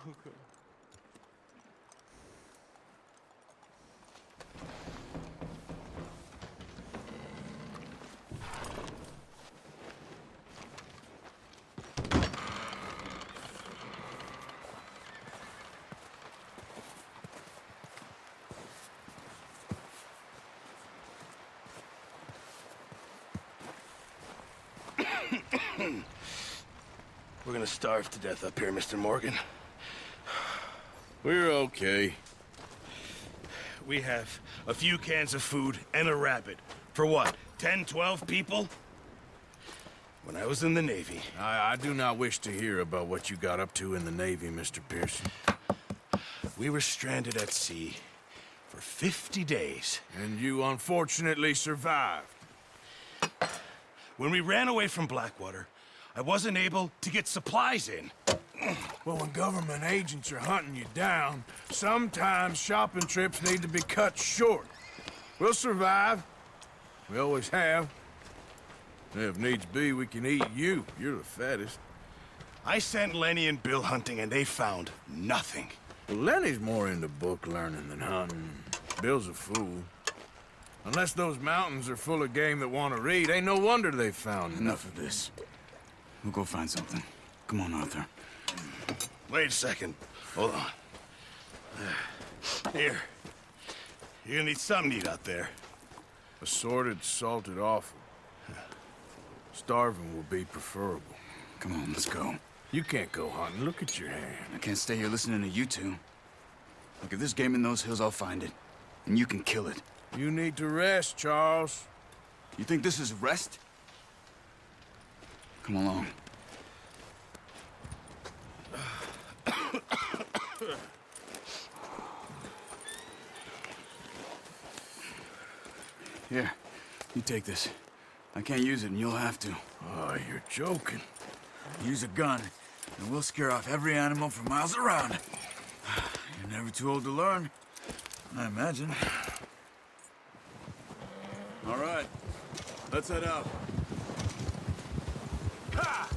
Okay. We're gonna starve to death up here, Mr. Morgan. We're okay. We have a few cans of food and a rabbit. For what, 10, 12 people? When I was in the Navy... I do not wish to hear about what you got up to in the Navy, Mr. Pearson. We were stranded at sea for 50 days. And you unfortunately survived. When we ran away from Blackwater, I wasn't able to get supplies in. Well, when government agents are hunting you down, sometimes shopping trips need to be cut short. We'll survive. We always have. And if needs be, we can eat you. You're the fattest. I sent Lenny and Bill hunting, and they found nothing. Well, Lenny's more into book learning than hunting. Bill's a fool. Unless those mountains are full of game that want to read, ain't no wonder they found Enough of this. We'll go find something. Come on, Arthur. Wait a second. Hold on. Here. You're gonna need something to eat out there. Assorted, salted offal. Starving will be preferable. Come on, let's go. You can't go hunting. Look at your hand. I can't stay here listening to you two. Look, if there's game in those hills, I'll find it. And you can kill it. You need to rest, Charles. You think this is rest? Come along. Here, you take this. I can't use it, and you'll have to. Oh, you're joking. Use a gun, and we'll scare off every animal for miles around. You're never too old to learn, I imagine. All right, let's head out. Ha!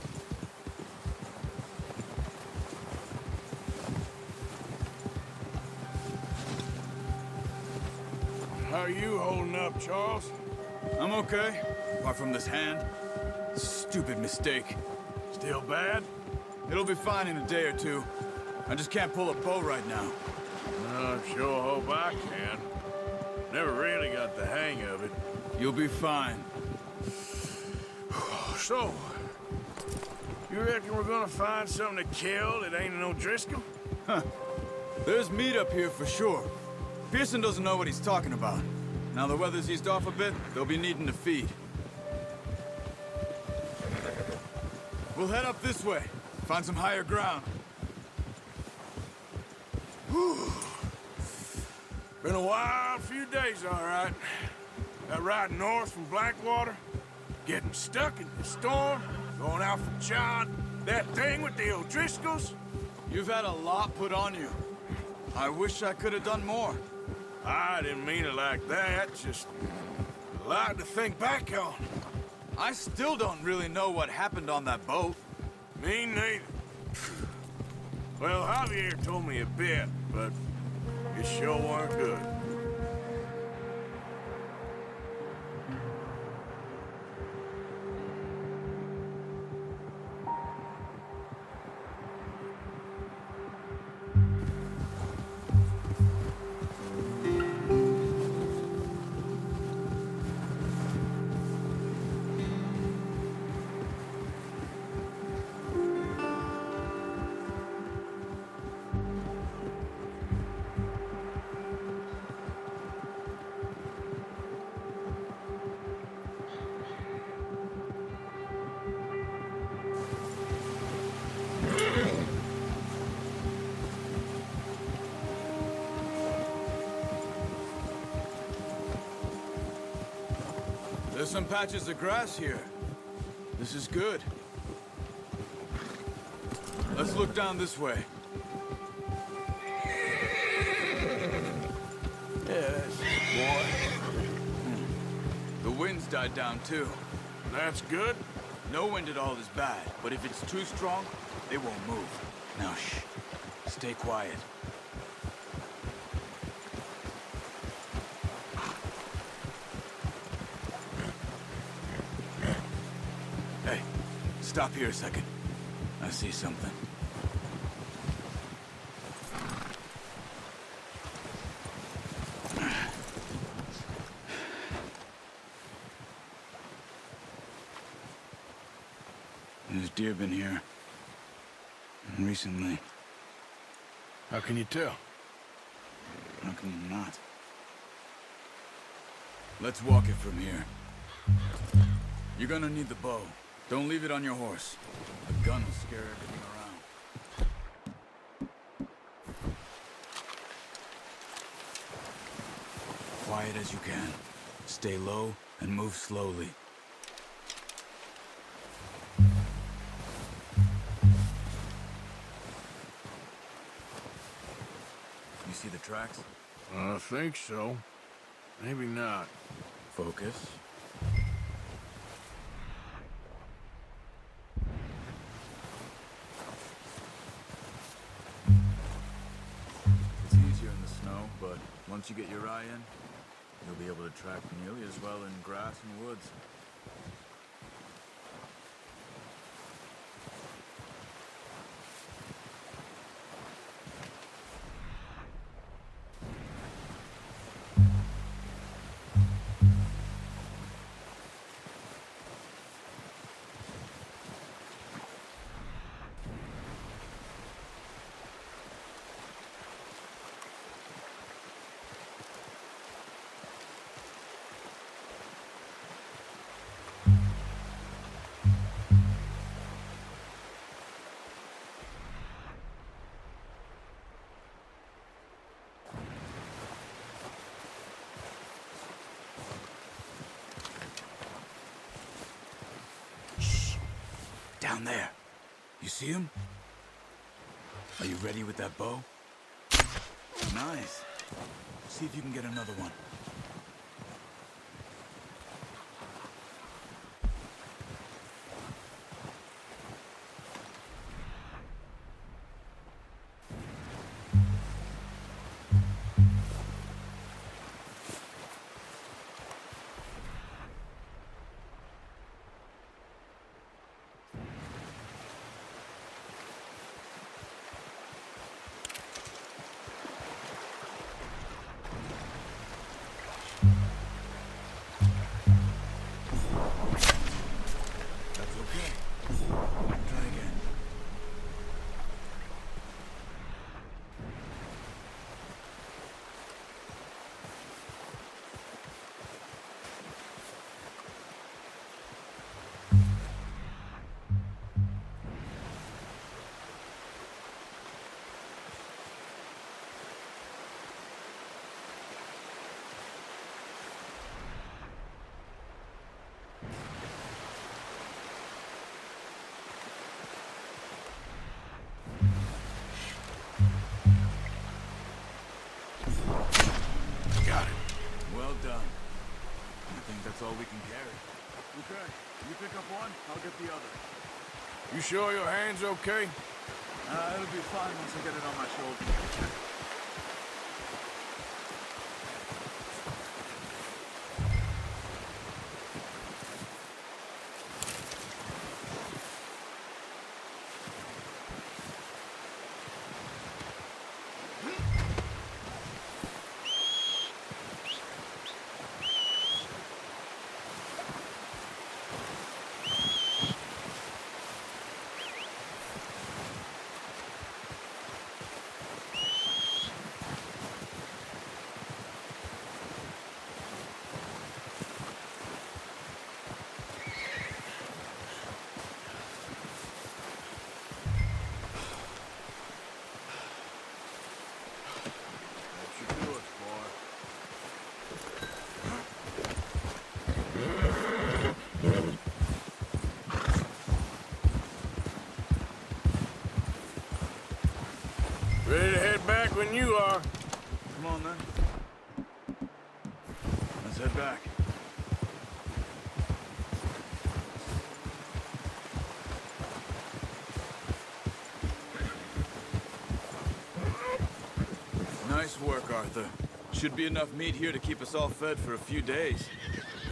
How are you holding up, Charles? I'm okay, apart from this hand. Stupid mistake. Still bad? It'll be fine in a day or two. I just can't pull a bow right now. I sure hope I can. Never really got the hang of it. You'll be fine. So, you reckon we're gonna find something to kill that ain't no Driscoll? There's meat up here for sure. Pearson doesn't know what he's talking about. Now the weather's eased off a bit, they'll be needing to feed. We'll head up this way, find some higher ground. Whew. Been a wild few days, all right. That ride north from Blackwater, getting stuck in the storm, going out for John, that thing with the O'Driscolls. You've had a lot put on you. I wish I could have done more. I didn't mean it like that, just a lot to think back on. I still don't really know what happened on that boat. Me neither. Well, Javier told me a bit, but it sure weren't good. There's some patches of grass here. This is good. Let's look down this way. Yes, boy. The wind's died down too. That's good. No wind at all is bad, but if it's too strong, it won't move. Now shh. Stay quiet. Hey, stop here a second. I see something. There's deer been here. Recently. How can you tell? How come not? Let's walk it from here. You're gonna need the bow. Don't leave it on your horse. The gun will scare everything around. Quiet as you can. Stay low and move slowly. You see the tracks? I think so. Maybe not. Focus. It's easier in the snow, but once you get your eye in, you'll be able to track nearly as well in grass and woods. Down there. You see him? Are you ready with that bow? Nice. See if you can get another one. Well done. I think that's all we can carry. Okay, you pick up one, I'll get the other. You sure your hand's okay? It'll be fine once I get it on my shoulder. Ready to head back when you are. Come on, then. Let's head back. Nice work, Arthur. Should be enough meat here to keep us all fed for a few days.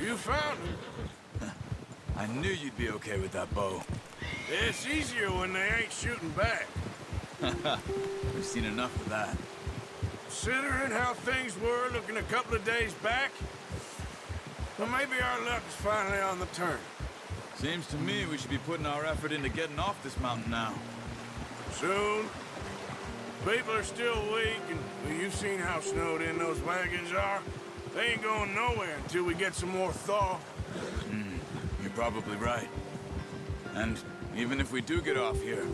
You found him. I knew you'd be okay with that bow. It's easier when they ain't shooting back. We've seen enough of that. Considering how things were looking a couple of days back, well, maybe our luck is finally on the turn. Seems to me we should be putting our effort into getting off this mountain now. Soon. People are still weak, and well, you've seen how snowed in those wagons are. They ain't going nowhere until we get some more thaw. You're probably right. And even if we do get off here,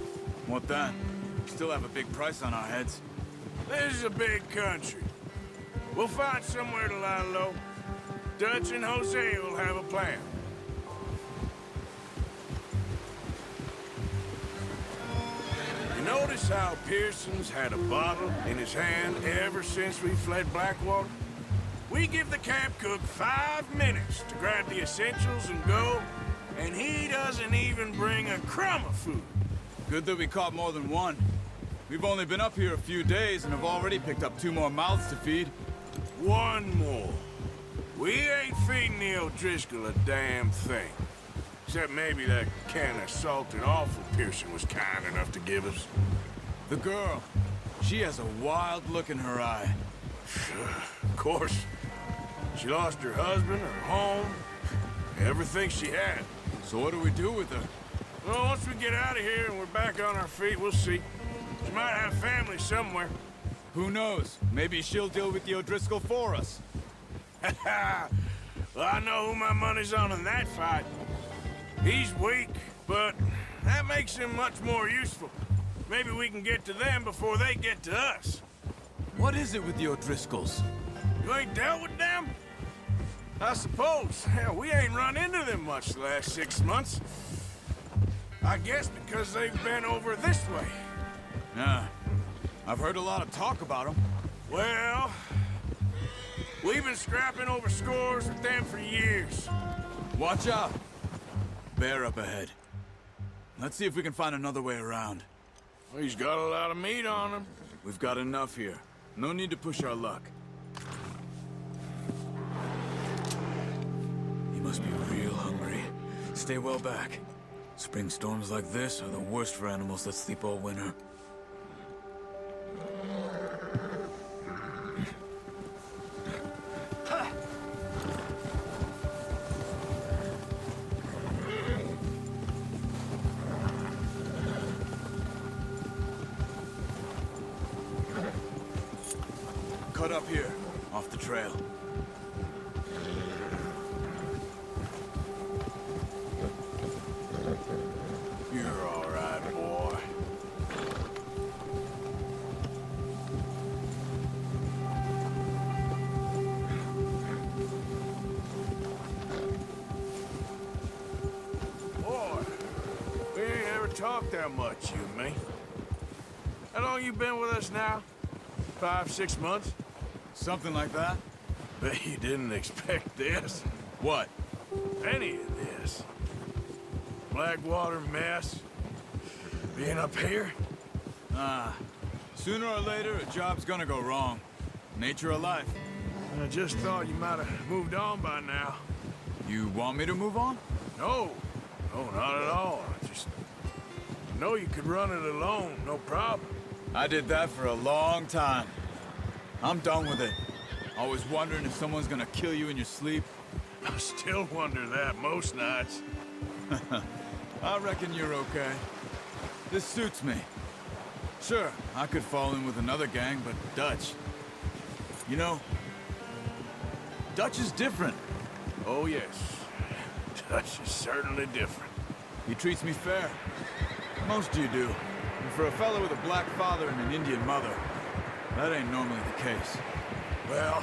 what then? We still have a big price on our heads. This is a big country. We'll find somewhere to lie low. Dutch and Jose will have a plan. You notice how Pearson's had a bottle in his hand ever since we fled Blackwater? We give the camp cook 5 minutes to grab the essentials and go, and he doesn't even bring a crumb of food. Good that we caught more than one. We've only been up here a few days and have already picked up 2 more mouths to feed. One more. We ain't feeding the O'Driscoll a damn thing. Except maybe that can of salted offal Pearson was kind enough to give us. The girl. She has a wild look in her eye. Of course. She lost her husband, her home, everything she had. So what do we do with her? Well, once we get out of here and we're back on our feet, we'll see. She might have family somewhere. Who knows? Maybe she'll deal with the O'Driscoll for us. Well, I know who my money's on in that fight. He's weak, but that makes him much more useful. Maybe we can get to them before they get to us. What is it with the O'Driscolls? You ain't dealt with them? I suppose. Hell, we ain't run into them much the last 6 months. I guess because they've been over this way. Yeah. I've heard a lot of talk about them. Well, we've been scrapping over scores with them for years. Watch out. Bear up ahead. Let's see if we can find another way around. Well, he's got a lot of meat on him. We've got enough here. No need to push our luck. He must be real hungry. Stay well back. Spring storms like this are the worst for animals that sleep all winter. Cut up here, off the trail. You're all right, boy. Boy, we ain't ever talked that much, you and me. How long you been with us now? 5, 6 months? Something like that? Bet you didn't expect this. What? Any of this. Blackwater mess. Being up here? Sooner or later, a job's gonna go wrong. Nature of life. I just thought you might have moved on by now. You want me to move on? No. No, not at all. I just know you could run it alone, no problem. I did that for a long time. I'm done with it. Always wondering if someone's gonna kill you in your sleep. I still wonder that most nights. I reckon you're okay. This suits me. Sure, I could fall in with another gang, but Dutch... You know, Dutch is different. Oh, yes. Dutch is certainly different. He treats me fair. Most of you do. And for a fellow with a black father and an Indian mother, that ain't normally the case. Well,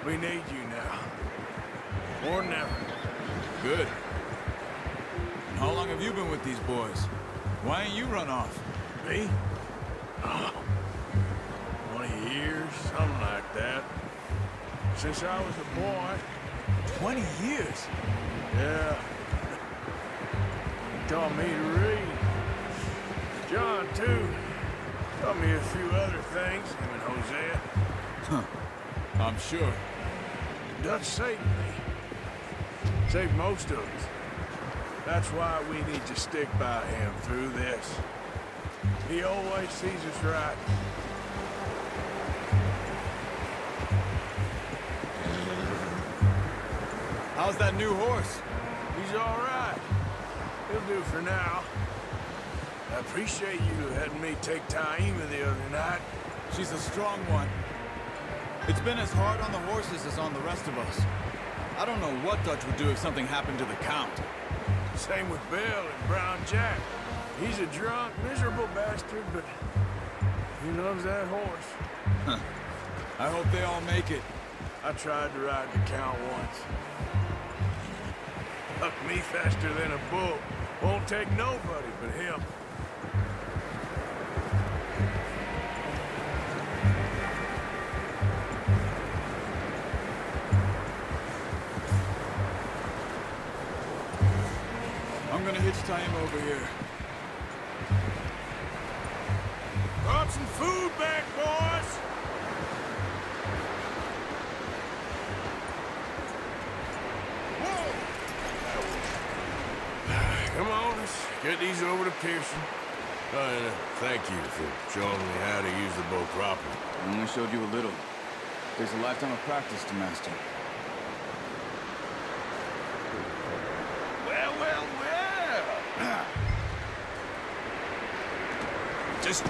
we need you now. Or never. Good. And how long have you been with these boys? Why ain't you run off? Me? Oh, 20 years, something like that. Since I was a boy. 20 years? Yeah. He taught me to read. John, too. Taught me a few other things, him and Hosea. I'm sure. Dutch saved me. Saved most of us. That's why we need to stick by him through this. He always sees us right. How's that new horse? He's all right. He'll do for now. I appreciate you letting me take Taima the other night. She's a strong one. It's been as hard on the horses as on the rest of us. I don't know what Dutch would do if something happened to the Count. Same with Bill and Brown Jack. He's a drunk, miserable bastard, but he loves that horse. I hope they all make it. I tried to ride the Count once. Bucked me faster than a bull. Won't take nobody but him. I'm gonna hitch time over here. Brought some food back, boys! Whoa! Come on, let's get these over to Pearson. And thank you for showing me how to use the bow properly. I only showed you a little. Takes a lifetime of practice to master. Well, well, well! Just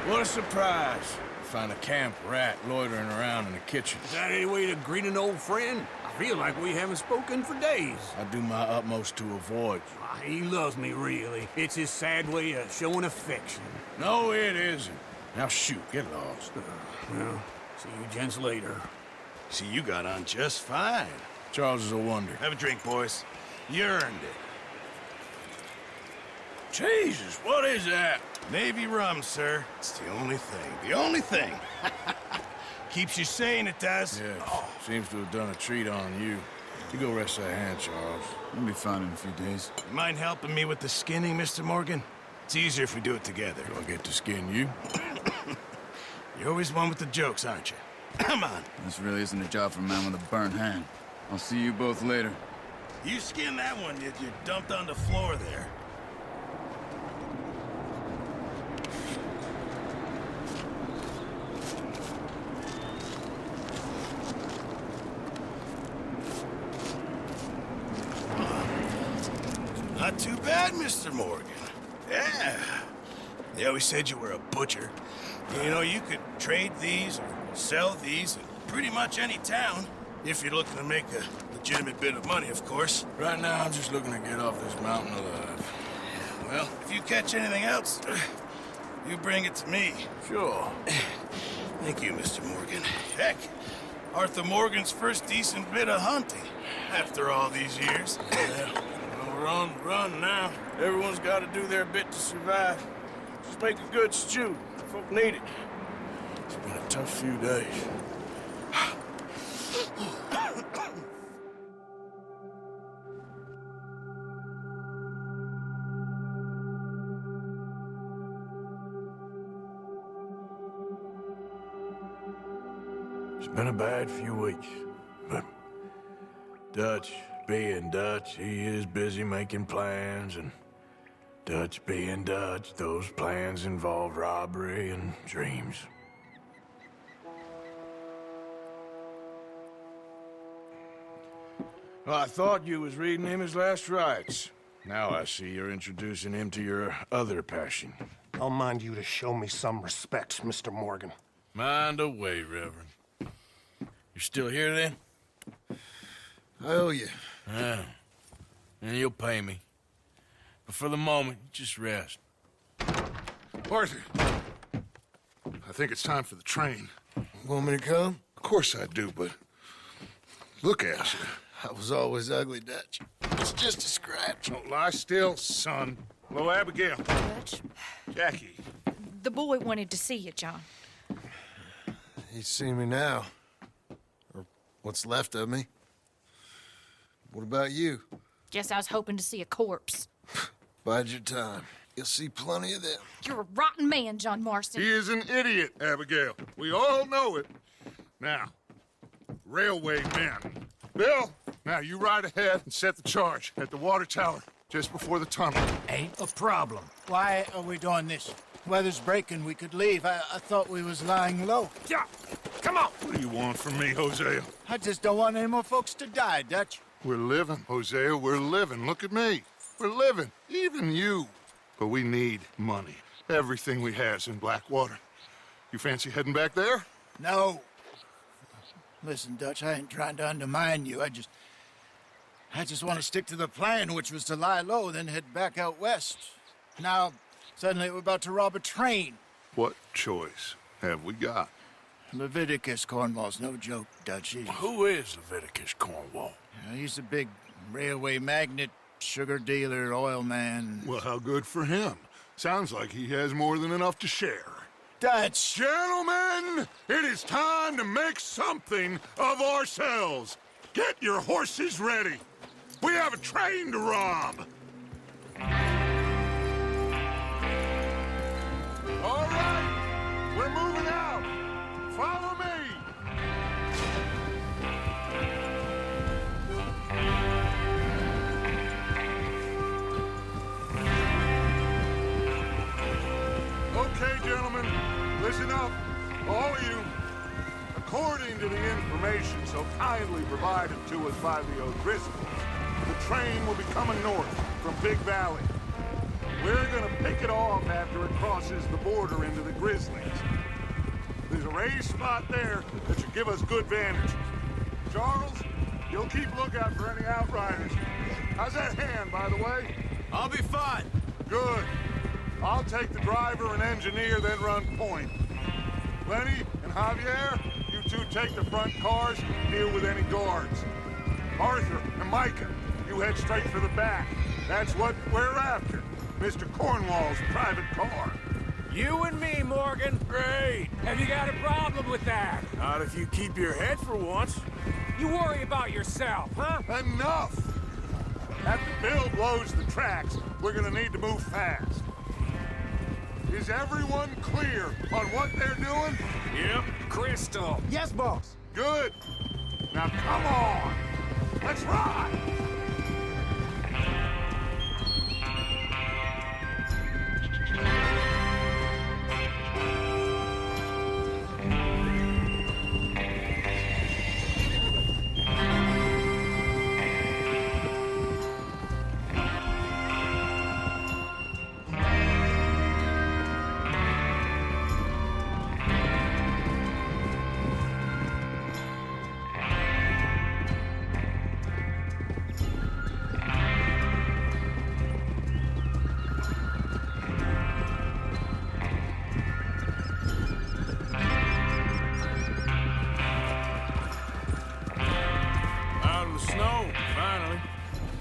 what a surprise. Find a camp rat loitering around in the kitchen. Is that any way to greet an old friend? I feel like we haven't spoken for days. I do my utmost to avoid you. He loves me, really. It's his sad way of showing affection. No, it isn't. Now shoot, get lost. Well, see you gents later. See, you got on just fine. Charles is a wonder. Have a drink, boys. You earned it. Jesus, what is that? Navy rum, sir. It's the only thing. The only thing. Keeps you sane, it does. Yeah, seems to have done a treat on you. You go rest that hand, Charles. You'll be fine in a few days. You mind helping me with the skinning, Mr. Morgan? It's easier if we do it together. Do I get to skin you? You're always one with the jokes, aren't you? Come on. This really isn't a job for a man with a burnt hand. I'll see you both later. You skinned that one, did you? Dumped on the floor there. Not too bad, Mr. Morgan. Yeah. They always said you were a butcher. You know, you could trade these or sell these in pretty much any town. If you're looking to make a legitimate bit of money, of course. Right now, I'm just looking to get off this mountain alive. Well, if you catch anything else, you bring it to me. Sure. Thank you, Mr. Morgan. Heck, Arthur Morgan's first decent bit of hunting after all these years. Yeah. Well, we're on the run now. Everyone's got to do their bit to survive. Just make a good stew. Folk need it. It's been a tough few days. It's been a bad few weeks, but Dutch being Dutch, he is busy making plans, and Dutch being Dutch, those plans involve robbery and dreams. Well, I thought you was reading him his last rites. Now I see you're introducing him to your other passion. I'll mind you to show me some respect, Mr. Morgan. Mind away, Reverend. You still here, then? I owe you. Yeah. And you'll pay me. But for the moment, just rest. Arthur, I think it's time for the train. Want me to come? Of course I do, but look at you. I was always ugly, Dutch. It's just a scratch. Don't lie still, son. Hello, Abigail. Dutch, Jackie. the boy wanted to see you, John. He's seen me now. Or what's left of me. What about you? Guess I was hoping to see a corpse. Bide your time. You'll see plenty of them. You're a rotten man, John Marston. He is an idiot, Abigail. We all know it. Now, railway men. Bill, now you ride ahead and set the charge at the water tower just before the tunnel. Ain't a problem. Why are we doing this? Weather's breaking. We could leave. I thought we was lying low. Yeah, come on. What do you want from me, Hosea? I just don't want any more folks to die, Dutch. We're living, Hosea. We're living. Look at me. We're living. Even you. But we need money. Everything we has in Blackwater. You fancy heading back there? No. Listen, Dutch, I ain't trying to undermine you. I just want to stick to the plan, which was to lie low, then head back out west. Now, suddenly we're about to rob a train. What choice have we got? Leviticus Cornwall's no joke, Dutch. Who is Leviticus Cornwall? He's a big railway magnate, sugar dealer, oil man. Well, how good for him. Sounds like he has more than enough to share. Dutch! Gentlemen, it is time to make something of ourselves. Get your horses ready. We have a train to rob. All right, we're moving out. Follow me. Okay, gentlemen, listen up, all of you. According to the information so kindly provided to us by the O'Driscolls, the train will be coming north from Big Valley. We're gonna pick it off after it crosses the border into the Grizzlies. There's a raised spot there that should give us good vantage. Charles, you'll keep lookout for any outriders. How's that hand, by the way? I'll be fine. Good. I'll take the driver and engineer, then run point. Lenny and Javier, you two take the front cars and deal with any guards. Arthur and Micah, you head straight for the back. That's what we're after. Mr. Cornwall's private car. You and me, Morgan. Great. Have you got a problem with that? Not if you keep your head for once. You worry about yourself, huh? Enough! After Bill blows the tracks, we're gonna need to move fast. Is everyone clear on what they're doing? Yep. Crystal. Yes, boss. Good. Now come on. Let's ride.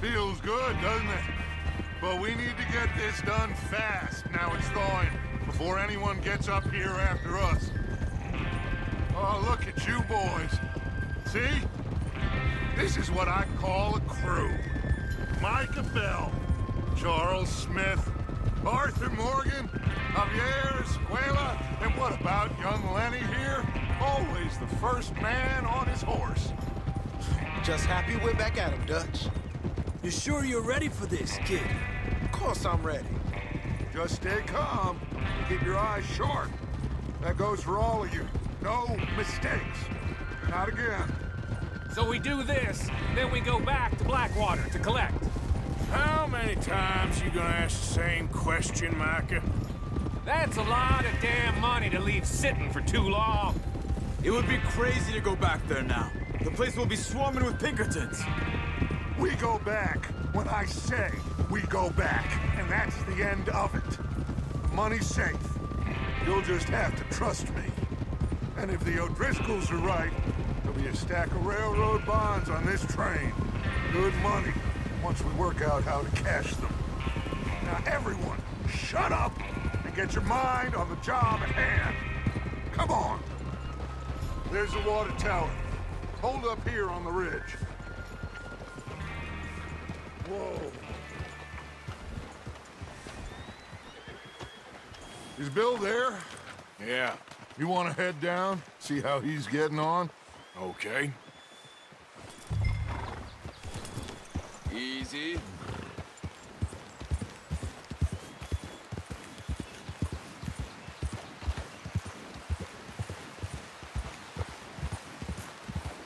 Feels good, doesn't it? But we need to get this done fast. Now it's thawing, before anyone gets up here after us. Oh, look at you boys. See? This is what I call a crew. Micah Bell, Charles Smith, Arthur Morgan, Javier Escuela, and what about young Lenny here? Always the first man on his horse. Just happy we're back at him, Dutch. You sure you're ready for this, kid? Of course I'm ready. Just stay calm. Keep your eyes sharp. That goes for all of you. No mistakes. Not again. So we do this, then we go back to Blackwater to collect. How many times you gonna ask the same question, Micah? That's a lot of damn money to leave sitting for too long. It would be crazy to go back there now. The place will be swarming with Pinkertons. We go back when I say we go back, and that's the end of it. The money's safe. You'll just have to trust me. And if the O'Driscolls are right, there'll be a stack of railroad bonds on this train. Good money, once we work out how to cash them. Now everyone, shut up and get your mind on the job at hand. Come on. There's the water tower. Hold up here on the ridge. Whoa. Is Bill there? Yeah, You want to head down, see how he's getting on? okay. Easy.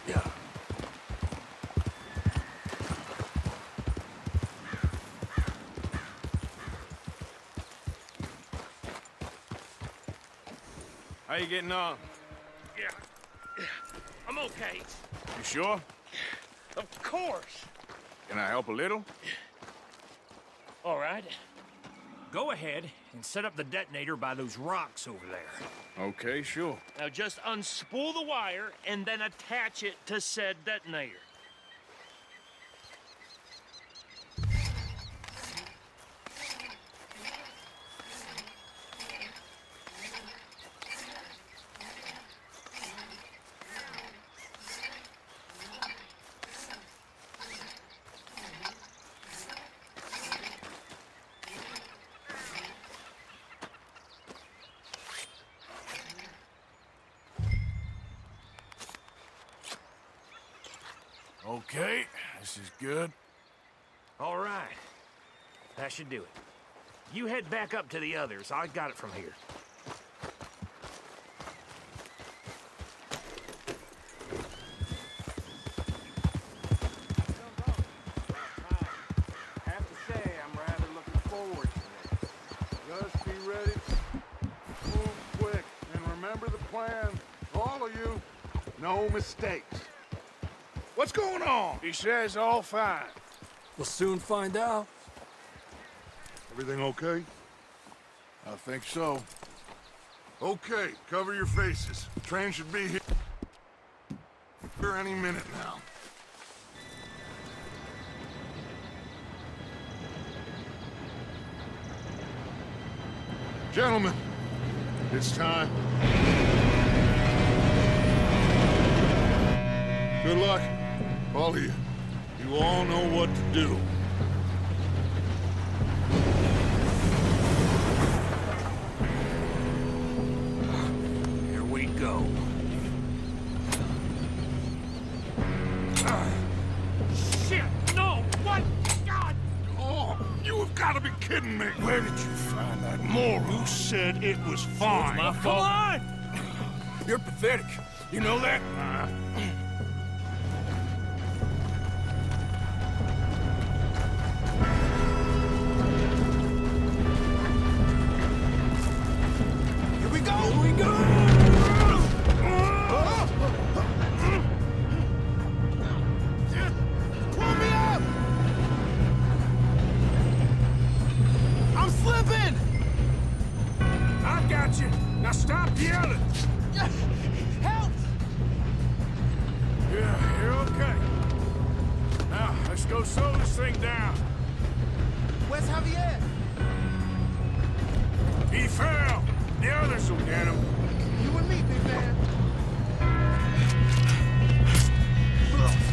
Yeah. How you getting on? Yeah. I'm okay. You sure? Of course. Can I help a little? All right. Go ahead and set up the detonator by those rocks over there. Okay, sure. Now just unspool the wire and then attach it to said detonator. Okay, this is good. All right. That should do it. You head back up to the others. I got it from here. I have to say, I'm rather looking forward to this. Just be ready. Move quick. And remember the plan. All of you, no mistakes. What's going on? He says all fine. We'll soon find out. Everything okay? I think so. Okay, cover your faces. The train should be here any minute now. Gentlemen, it's time. Good luck, all of you. You all know what to do. Here we go. Shit! No! What? God! Oh, you have got to be kidding me. Where did you find that moral? Who said it was fine? My fault. Come on! You're pathetic. You know that? Here we go! Here we go! Pull me up! I'm slipping! I got you. Now stop yelling. Help! Yeah, you're okay. Now, let's go slow this thing down. Where's Javier? He fell. The others will get him. You and me, big man.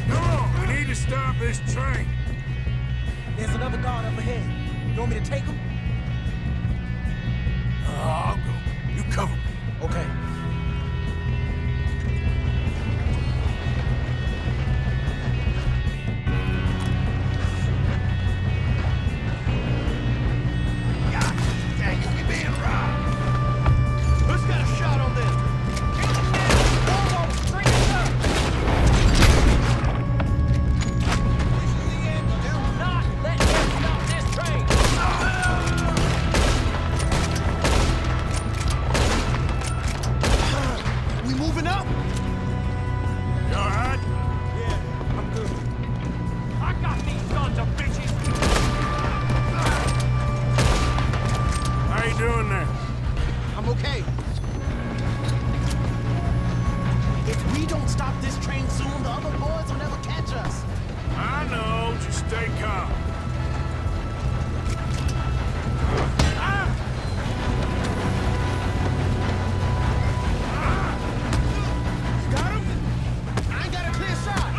Come on, we need to stop this train. There's another guard up ahead. You want me to take him? I'll go. You cover me. Okay. Who's got a shot on this? We moving up? You all right? Yeah, I'm good. I got these sons of bitches! How you doing there? I'm okay. If we don't stop this train soon, the other boys will never catch us. I know. Just stay calm. Got him? I ain't got a clear shot.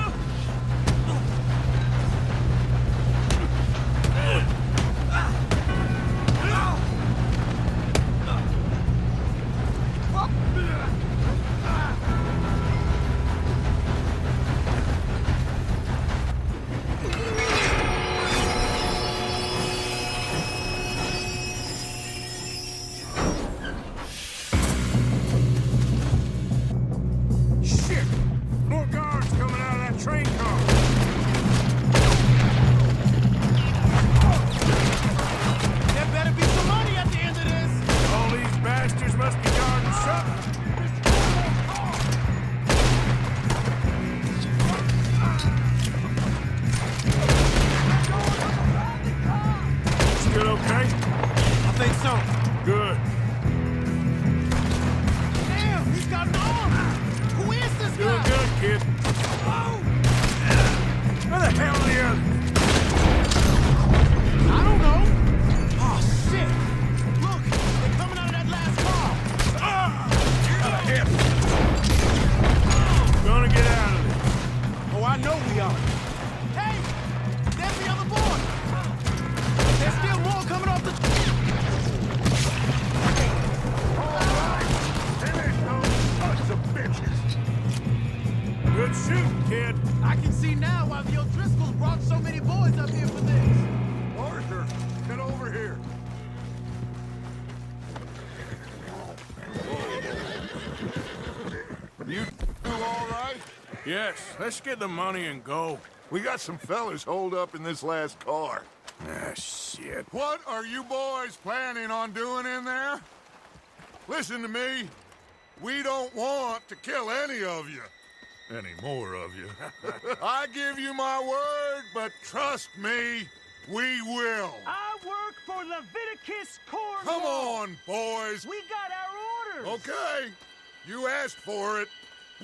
Still okay? I think so. Good. Damn, he's got an arm! Who is this Doing guy? good, kid. Where the hell are the others? I don't know. Oh, shit! Look, they're coming out of that last car. Hip. Gonna get out of there. Oh, I know we are. Hey! There's the other boy! There's still more coming off the... Finish those sons of bitches! Good shooting, kid. I can see now why the O'Driscolls brought so many boys up here for this. Arthur, get over here. You do all right? Yes, let's get the money and go. We got some fellas holed up in this last car. Ah, shit. What are you boys planning on doing in there? Listen to me. We don't want to kill any of you. Any more of you. I give you my word, but trust me, we will. I work for Leviticus Corps. Come on, boys. We got our orders. Okay. You asked for it.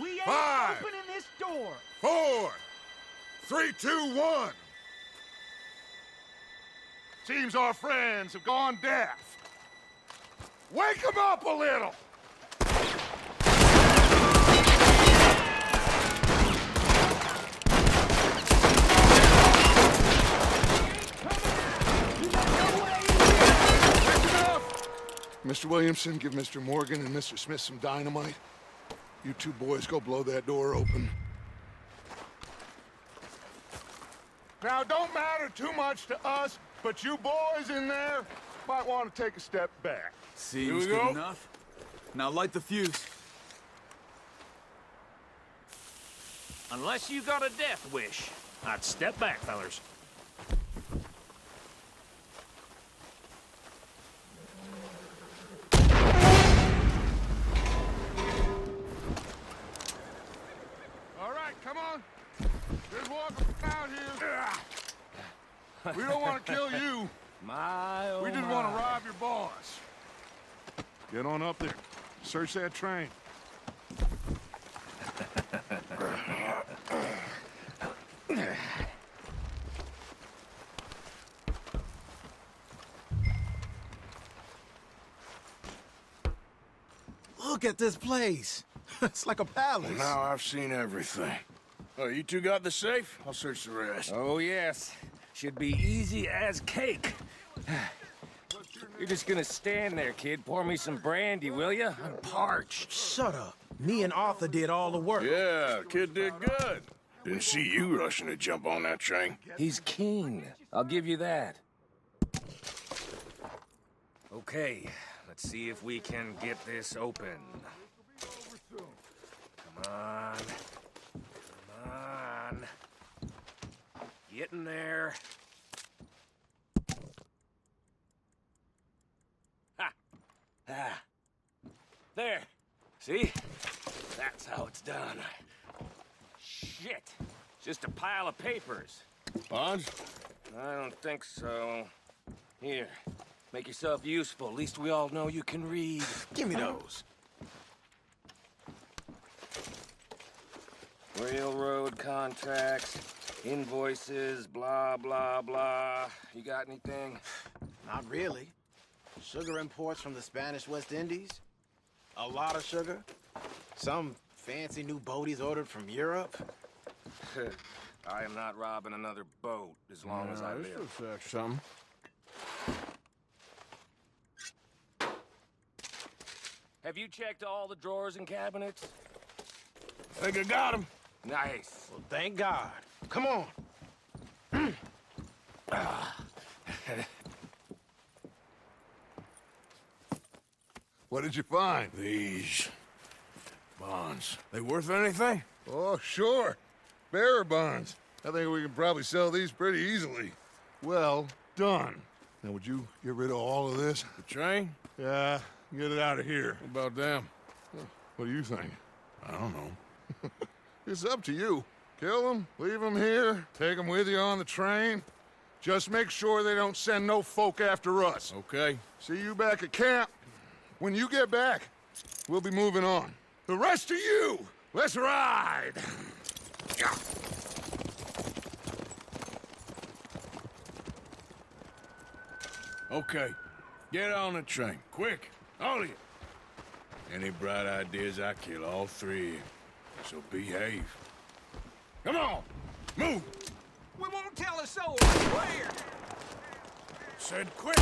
We ain't 5, opening this door. 4, 3, 2, 1. Seems our friends have gone deaf. Wake them up a little. Mr. Williamson, give Mr. Morgan and Mr. Smith some dynamite. You two boys go blow that door open. Now, it don't matter too much to us, but you boys in there might want to take a step back. Seems we good go. enough. Now light the fuse. Unless you got a death wish, I'd step back, fellers. All right, come on. Just walk out here. We don't want to kill you. My, oh We just want to rob your boss. Get on up there. Search that train. Look at this place. It's like a palace. Now I've seen everything. Oh, you two got the safe? I'll search the rest. Oh, yes. Should be easy as cake. You're just gonna stand there, kid. Pour me some brandy, will you? I'm parched. Shut up. Me and Arthur did all the work. Yeah, kid did good. Didn't see you rushing to jump on that train. He's keen. I'll give you that. Okay, let's see if we can get this open. Come on. Come on. Get in there. Ha! Ah. There. See? That's how it's done. Shit. Just a pile of papers. Bonds? I don't think so. Here. Make yourself useful. At least we all know you can read. Give me those. Railroad contracts, invoices, blah, blah, blah. You got anything? Not really. Sugar imports from the Spanish West Indies. A lot of sugar. Some fancy new boat he's ordered from Europe. I am not robbing another boat as long as I This live. looks like something. Have you checked all the drawers and cabinets? Think I got him. Nice. Well, thank God. Come on. What did you find? These bonds. They worth anything? Oh, sure. Bearer bonds. I think we can probably sell these pretty easily. Well done. Now, would you get rid of all of this? The train? Yeah, get it out of here. What about them? What do you think? I don't know. It's up to you. Kill them, leave them here, take them with you on the train. Just make sure they don't send no folk after us. Okay. See you back at camp. When you get back, we'll be moving on. The rest of you, let's ride! Okay. Get on the train. Quick. All of you. Any bright ideas, I kill all three of you. So behave. Come on! Move! We won't tell a soul. I swear. Said quick!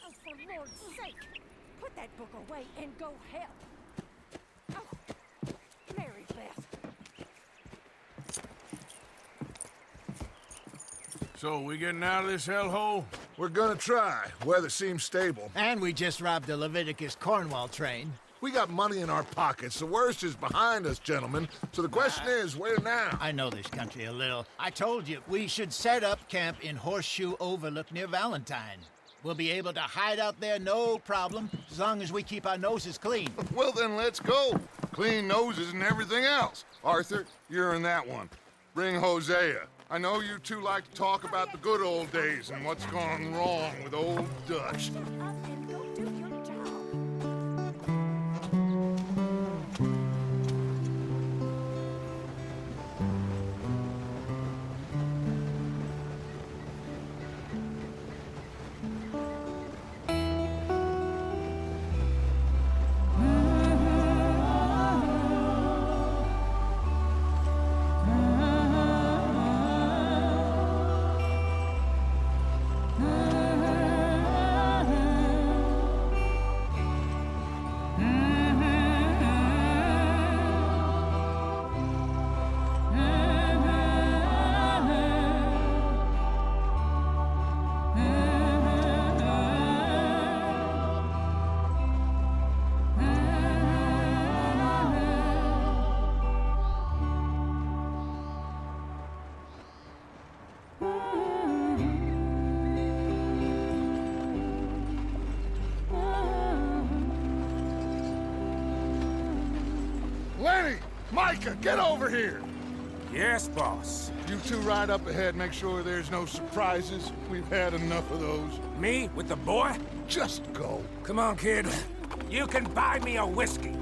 Oh, for Lord's sake, put that book away and go help. Oh, Mary Beth. So, we getting out of this hellhole? We're gonna try. Weather seems stable. And we just robbed the Leviticus Cornwall train. We got money in our pockets. The worst is behind us, gentlemen. So the question is, where now? I know this country a little. I told you, we should set up camp in Horseshoe Overlook near Valentine. We'll be able to hide out there, no problem, as long as we keep our noses clean. Well, then let's go. Clean noses and everything else. Arthur, you're in that one. Bring Hosea. I know you two like to talk about the good old days and what's gone wrong with old Dutch. Shut up and go do your job. Lenny! Micah, get over here! Yes, boss. You two ride up ahead, make sure there's no surprises. We've had enough of those. Me with the boy? Just go. Come on, kid. You can buy me a whiskey.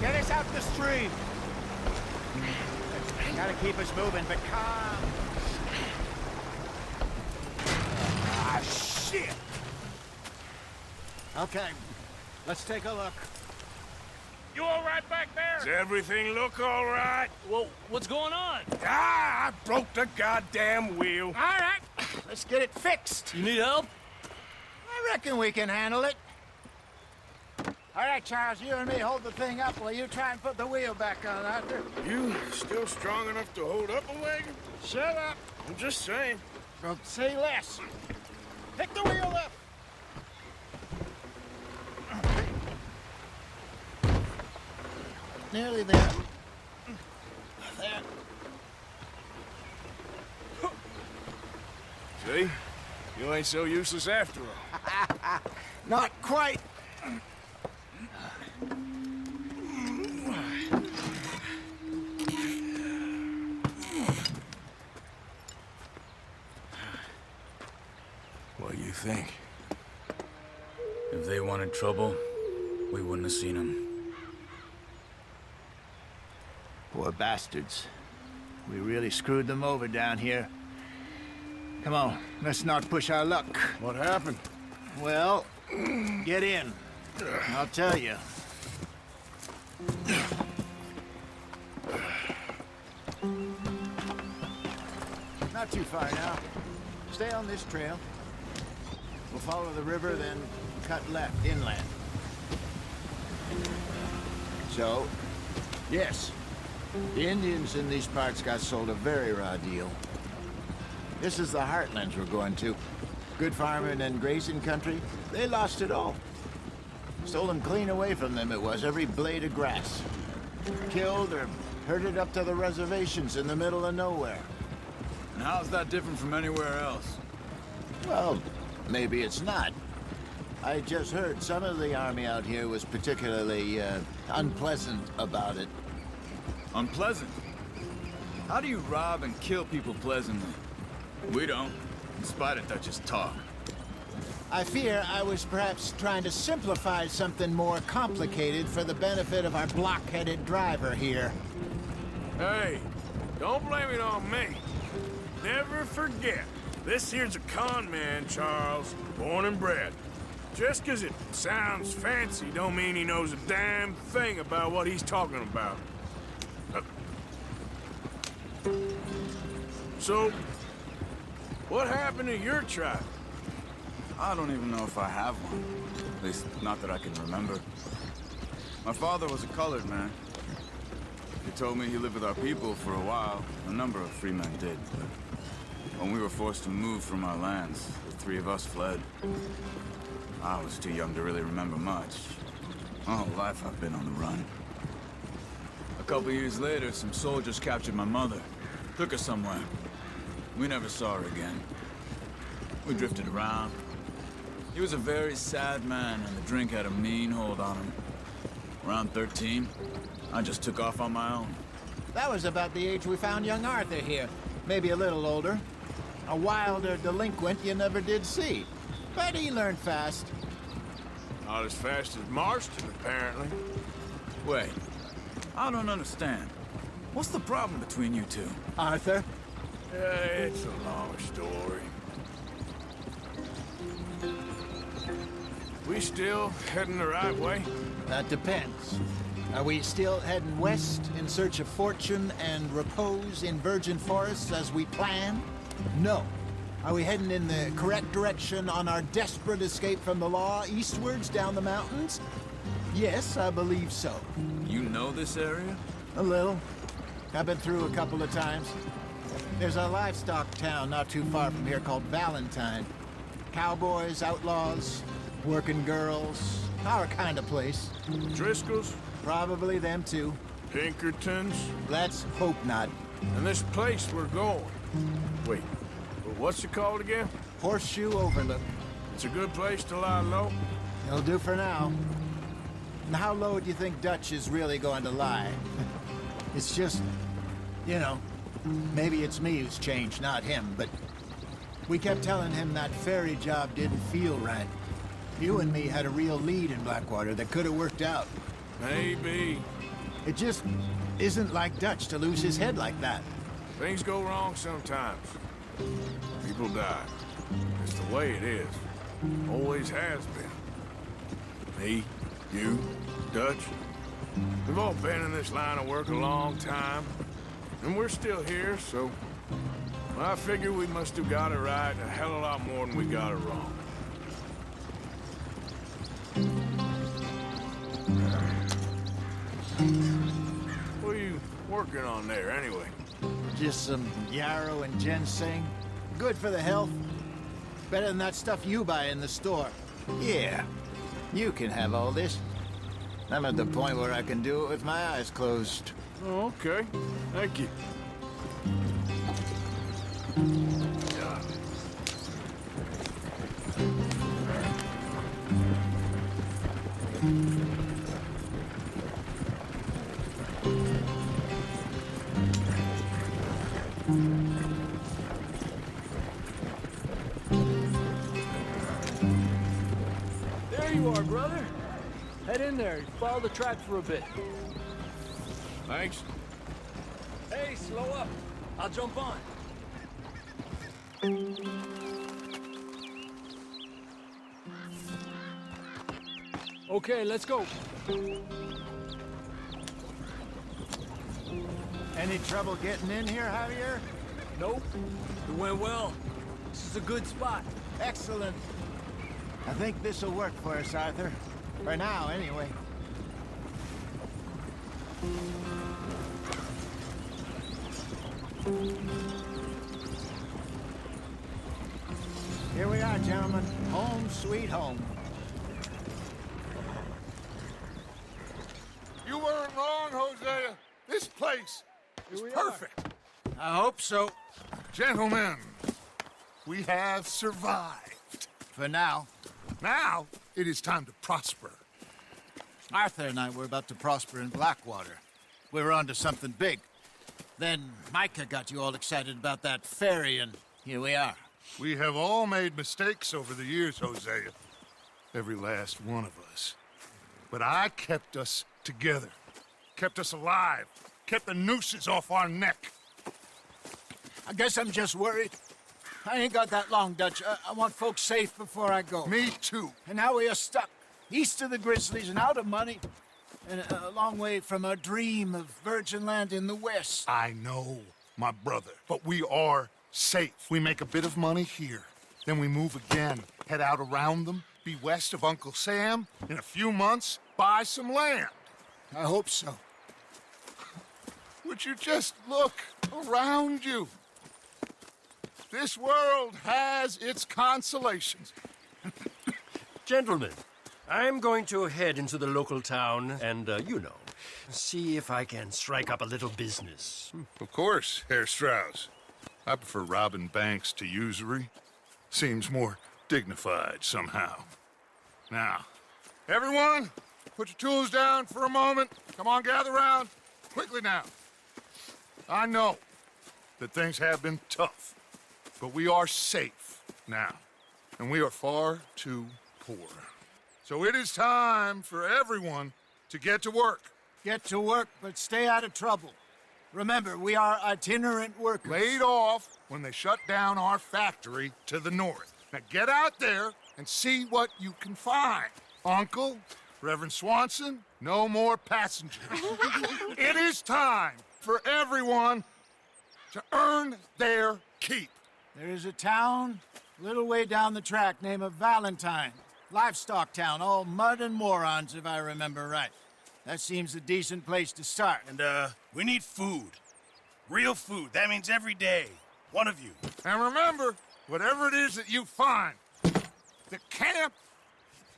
Get us out the stream. Gotta keep us moving, but calm. Ah, shit! Okay, let's take a look. You all right back there? Does everything look all right? Well, what's going on? Ah, I broke the goddamn wheel. All right, let's get it fixed. You need help? I reckon we can handle it. All right, Charles, you and me hold the thing up while you try and put the wheel back on, Arthur. You still strong enough to hold up a wagon? Shut up. I'm just saying. Don't say less. Pick the wheel up! Nearly there. There. See? You ain't so useless after all. Not quite. What do you think? If they wanted trouble, we wouldn't have seen them. Poor bastards. We really screwed them over down here. Come on, let's not push our luck. What happened? Well, get in. I'll tell you. Not too far now. Stay on this trail. We'll follow the river, then cut left inland. So, yes, the Indians in these parts got sold a very raw deal. This is the heartlands we're going to. Good farming and grazing country, they lost it all. Stolen clean away from them it was, every blade of grass. Killed or herded up to the reservations in the middle of nowhere. And how's that different from anywhere else? Well, maybe it's not. I just heard some of the army out here was particularly, unpleasant about it. Unpleasant? How do you rob and kill people pleasantly? We don't, in spite of Dutch's talk. I fear I was perhaps trying to simplify something more complicated for the benefit of our block-headed driver here. Hey, don't blame it on me. Never forget, this here's a con man, Charles, born and bred. Just 'cause it sounds fancy don't mean he knows a damn thing about what he's talking about. So, what happened to your tribe? I don't even know if I have one. At least, not that I can remember. My father was a colored man. He told me he lived with our people for a while. A number of free men did, but when we were forced to move from our lands, the three of us fled. I was too young to really remember much. My whole life I've been on the run. A couple years later, some soldiers captured my mother. Took her somewhere. We never saw her again. We drifted around. He was a very sad man, and the drink had a mean hold on him. Around 13, I just took off on my own. That was about the age we found young Arthur here. Maybe a little older. A wilder delinquent you never did see. But he learned fast. Not as fast as Marston, apparently. Wait, I don't understand. What's the problem between you two? Arthur? It's a long story. We still heading the right way? That depends. Are we still heading west in search of fortune and repose in virgin forests as we planned? No. Are we heading in the correct direction on our desperate escape from the law eastwards down the mountains? Yes, I believe so. You know this area? A little. I've been through a couple of times. There's a livestock town not too far from here called Valentine. Cowboys, outlaws, working girls, our kind of place. Driscoll's? Probably them too. Pinkertons? Let's hope not. And this place we're going. Wait, what's it called again? Horseshoe Overlook. It's a good place to lie low? It'll do for now. And how low do you think Dutch is really going to lie? It's just, you know, maybe it's me who's changed, not him, but we kept telling him that ferry job didn't feel right. You and me had a real lead in Blackwater that could have worked out. Maybe. It just isn't like Dutch to lose his head like that. Things go wrong sometimes. People die. It's the way it is. Always has been. Me, you, Dutch. We've all been in this line of work a long time. And we're still here, so... well, I figure we must have got it right a hell of a lot more than we got it wrong. What are you working on there, anyway? Just some yarrow and ginseng. Good for the health. Better than that stuff you buy in the store. Yeah, you can have all this. I'm at the point where I can do it with my eyes closed. Oh, okay. Thank you. There you are, brother. Head in there. Follow the track for a bit. Thanks. Hey, slow up. I'll jump on. Okay, let's go. Any trouble getting in here, Javier? Nope. It went well. This is a good spot. Excellent. I think this'll work for us, Arthur. For now, anyway. Here we are, gentlemen. Home sweet home. You weren't wrong, Hosea. This place is perfect. I hope so. Gentlemen, we have survived. For now. Now, it is time to prosper. Arthur and I were about to prosper in Blackwater. We were onto something big. Then Micah got you all excited about that ferry, and here we are. We have all made mistakes over the years, Hosea. Every last one of us. But I kept us together. Kept us alive. Kept the nooses off our neck. I guess I'm just worried. I ain't got that long, Dutch. I want folks safe before I go. Me too. And now we are stuck, east of the Grizzlies and out of money, and a long way from our dream of virgin land in the west. I know, my brother, but we are safe. We make a bit of money here, then we move again, head out around them, be west of Uncle Sam, in a few months, buy some land. I hope so. Would you just look around you? This world has its consolations. Gentlemen, I'm going to head into the local town and, see if I can strike up a little business. Of course, Herr Strauss. I prefer robbing banks to usury. Seems more dignified somehow. Now, everyone, put your tools down for a moment. Come on, gather round. Quickly now. I know that things have been tough, but we are safe now, and we are far too poor. So it is time for everyone to get to work. Get to work, but stay out of trouble. Remember, we are itinerant workers. Laid off when they shut down our factory to the north. Now get out there and see what you can find. Uncle, Reverend Swanson, no more passengers. It is time for everyone to earn their keep. There is a town a little way down the track named Valentine. Livestock town, all mud and morons, if I remember right. That seems a decent place to start. And, we need food. Real food. That means every day. One of you. And remember, whatever it is that you find, the camp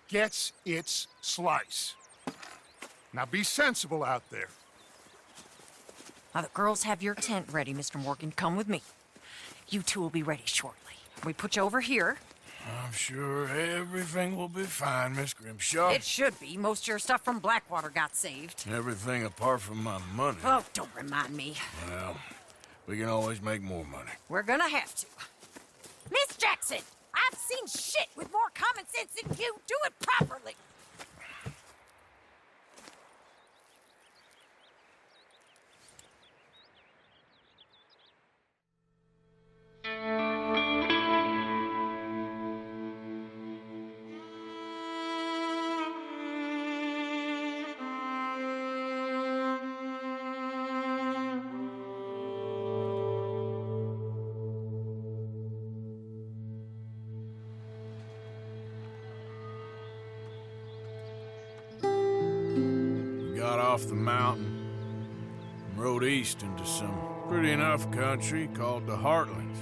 gets its slice. Now be sensible out there. Now the girls have your tent ready, Mr. Morgan. Come with me. You two will be ready shortly. We put you over here. I'm sure everything will be fine, Miss Grimshaw. It should be. Most of your stuff from Blackwater got saved. Everything apart from my money. Oh, don't remind me. Well, we can always make more money. We're gonna have to. Miss Jackson, I've seen shit with more common sense than you. Do it properly. Got off the mountain and rode east into some pretty enough country called the Heartlands.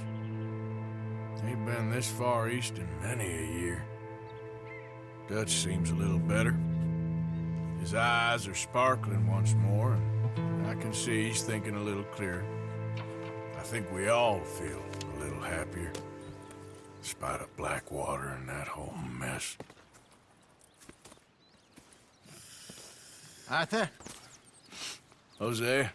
Ain't Haven't been this far east in many a year. Dutch seems a little better. His eyes are sparkling once more, and I can see he's thinking a little clearer. I think we all feel a little happier, in spite of Blackwater and that whole mess. Arthur? Jose?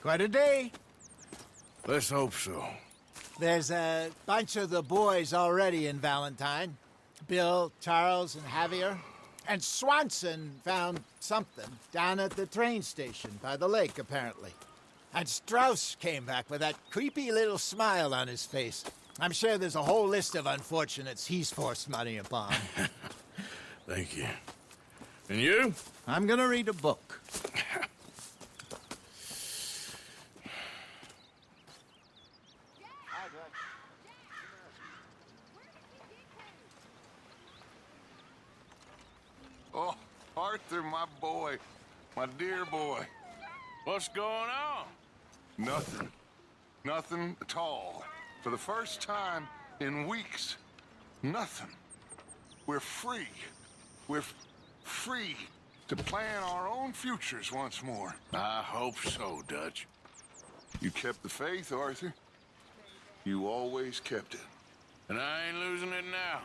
Quite a day. Let's hope so. There's a bunch of the boys already in Valentine. Bill, Charles, and Javier. And Swanson found something down at the train station by the lake, apparently. And Strauss came back with that creepy little smile on his face. I'm sure there's a whole list of unfortunates he's forced money upon. Thank you. And you? I'm gonna read a book. Oh, Arthur, my boy. My dear boy. What's going on? Nothing. Nothing at all. For the first time in weeks, nothing. We're free. We're free to plan our own futures once more. I hope so, Dutch. You kept the faith, Arthur. You always kept it. And I ain't losing it now.